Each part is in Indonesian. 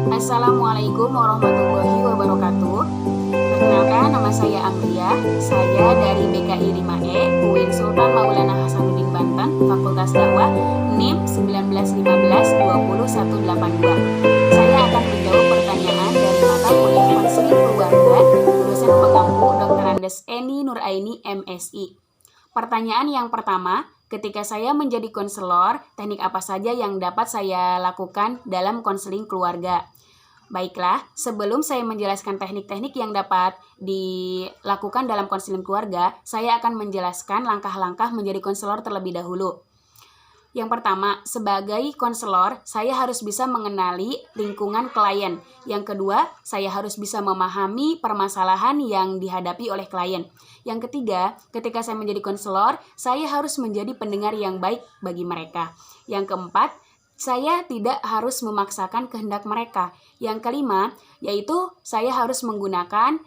Assalamualaikum warahmatullahi wabarakatuh. Perkenalkan, nama saya Amria. Saya dari BKI 5E, UIN Sultan Maulana Hasanuddin Banten, Fakultas Dakwah, NIM 1915-20182. Saya akan menjawab pertanyaan dari mata kuliah konseling keluarga, dosen pengampu Dr. Andes Eni Nuraini, MSI. Pertanyaan yang pertama, ketika saya menjadi konselor, teknik apa saja yang dapat saya lakukan dalam konseling keluarga? Baiklah, sebelum saya menjelaskan teknik-teknik yang dapat dilakukan dalam konseling keluarga, saya akan menjelaskan langkah-langkah menjadi konselor terlebih dahulu. Yang pertama, sebagai konselor, saya harus bisa mengenali lingkungan klien. Yang kedua, saya harus bisa memahami permasalahan yang dihadapi oleh klien. Yang ketiga, ketika saya menjadi konselor, saya harus menjadi pendengar yang baik bagi mereka. Yang keempat, saya tidak harus memaksakan kehendak mereka. Yang kelima, yaitu saya harus menggunakan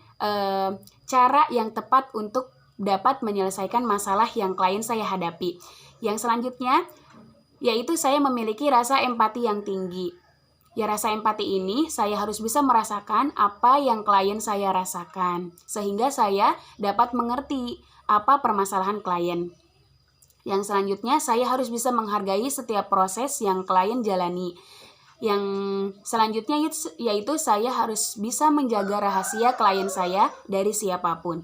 cara yang tepat untuk dapat menyelesaikan masalah yang klien saya hadapi. Yang selanjutnya, yaitu saya memiliki rasa empati yang tinggi. Ya, rasa empati ini saya harus bisa merasakan apa yang klien saya rasakan, sehingga saya dapat mengerti apa permasalahan klien. Yang selanjutnya, saya harus bisa menghargai setiap proses yang klien jalani. Yang selanjutnya yaitu saya harus bisa menjaga rahasia klien saya dari siapapun.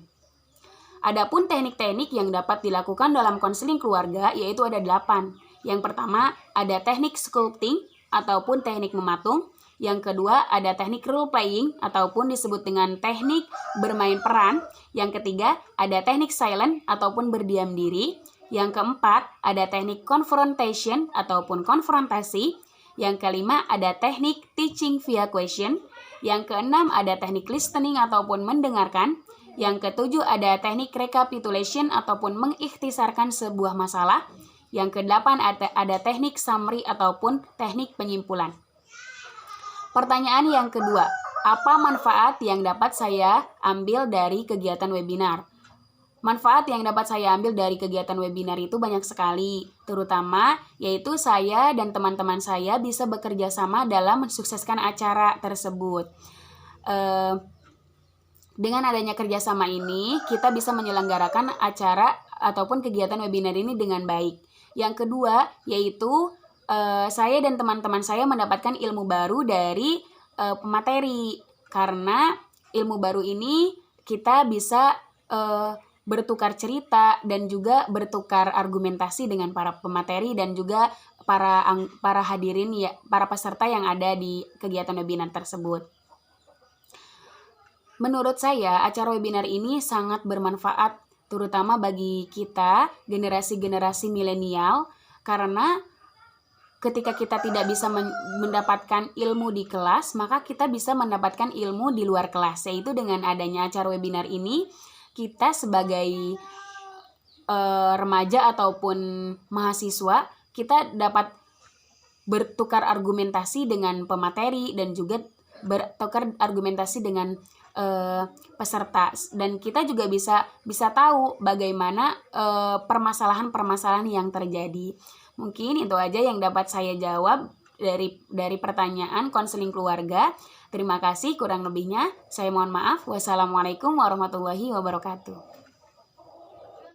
Adapun teknik-teknik yang dapat dilakukan dalam konseling keluarga yaitu ada 8. Yang pertama, ada teknik sculpting ataupun teknik mematung. Yang kedua, ada teknik role playing ataupun disebut dengan teknik bermain peran. Yang ketiga, ada teknik silent ataupun berdiam diri. Yang keempat, ada teknik confrontation ataupun konfrontasi. Yang kelima, ada teknik teaching via question. Yang keenam, ada teknik listening ataupun mendengarkan. Yang ketujuh, ada teknik recapitulation ataupun mengikhtisarkan sebuah masalah. Yang kedelapan, ada teknik summary ataupun teknik penyimpulan. Pertanyaan yang kedua, apa manfaat yang dapat saya ambil dari kegiatan webinar? Manfaat yang dapat saya ambil dari kegiatan webinar itu banyak sekali, terutama yaitu saya dan teman-teman saya bisa bekerja sama dalam mensukseskan acara tersebut. Dengan adanya kerjasama ini, kita bisa menyelenggarakan acara ataupun kegiatan webinar ini dengan baik. Yang kedua, yaitu saya dan teman-teman saya mendapatkan ilmu baru dari pemateri. Karena ilmu baru ini kita bisa bertukar cerita dan juga bertukar argumentasi dengan para pemateri dan juga para hadirin, ya, para peserta yang ada di kegiatan webinar tersebut. Menurut saya, acara webinar ini sangat bermanfaat, terutama bagi kita, generasi-generasi milenial, karena ketika kita tidak bisa mendapatkan ilmu di kelas, maka kita bisa mendapatkan ilmu di luar kelas, yaitu dengan adanya acara webinar ini, kita sebagai remaja ataupun mahasiswa, kita dapat bertukar argumentasi dengan pemateri dan juga bertukar argumentasi dengan peserta, dan kita juga bisa tahu bagaimana permasalahan-permasalahan yang terjadi. Mungkin itu aja yang dapat saya jawab dari pertanyaan konseling keluarga. Terima kasih, kurang lebihnya saya mohon maaf. Wassalamualaikum warahmatullahi wabarakatuh.